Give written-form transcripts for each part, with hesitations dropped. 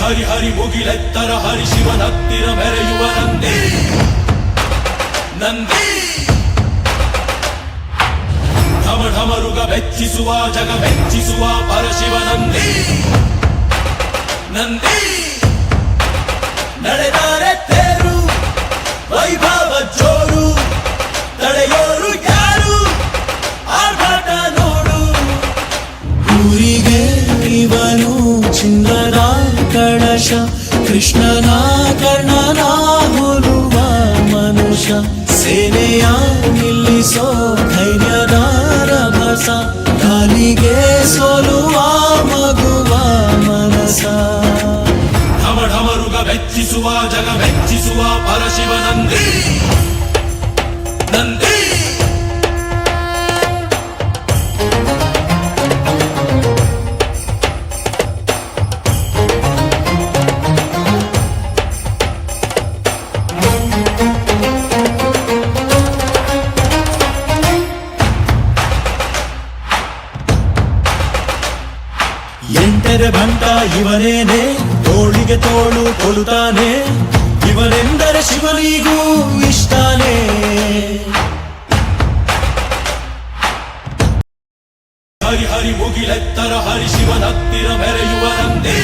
ಹರಿ ಹರಿ ಮುಗಿಲೆತ್ತರ ಹರಿ ಶಿವನತ್ತಿರ ಮೆರೆಯುವ ನಂದಿ ನಂದಿ ಢಮ ಢಮರುಗ ಮೆಚ್ಚಿಸುವ ಜಗ ಮೆಚ್ಚಿಸುವ ಪರಶಿವ ನಂದಿ ನಂದಿ ನಡೆದರೆ ತೇರು ವೈಭವ ಜೋರು ತಡೆಯೋರು ಯಾರು ಆರ್ಭಟ ನೋಡು ಊರಿಗೆ ಇವನು ಚಿನ್ನದ ಕಳಶ ಕೃಷ್ಣನ ಕರ್ಣನ ಹೋಲುವ ಮನುಷ್ಯ ಸೇನೆಯ ನಿಲ್ಲಿಸೋ ಧೈರ್ಯದ ರಭಸ ಕಾಲಿಗೆ ಸೋಲುವ ಮಗುವ ಮನಸ ಢಮ ಢಮರುಗ ಮೆಚ್ಚಿಸುವ ಜಗ ಮೆಚ್ಚಿಸುವ ಪರಶಿವ ನಂದಿ ನಂದಿ ಎಂಟರ ಭಂಟ ಇವನೇನೆ ತೋಳಿಗೆ ತೋಳು ಕೊಲುತ್ತಾನೆ ಇವನೆಂದರೆ ಶಿವನಿಗೂ ಇಷ್ಟಾನೆ ಹರಿ ಹರಿ ಮುಗಿಲೆತ್ತರ ಹರಿ ಶಿವನತ್ತಿರ ಮೆರೆಯುವ ನಂದಿ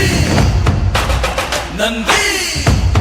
ನಂದಿ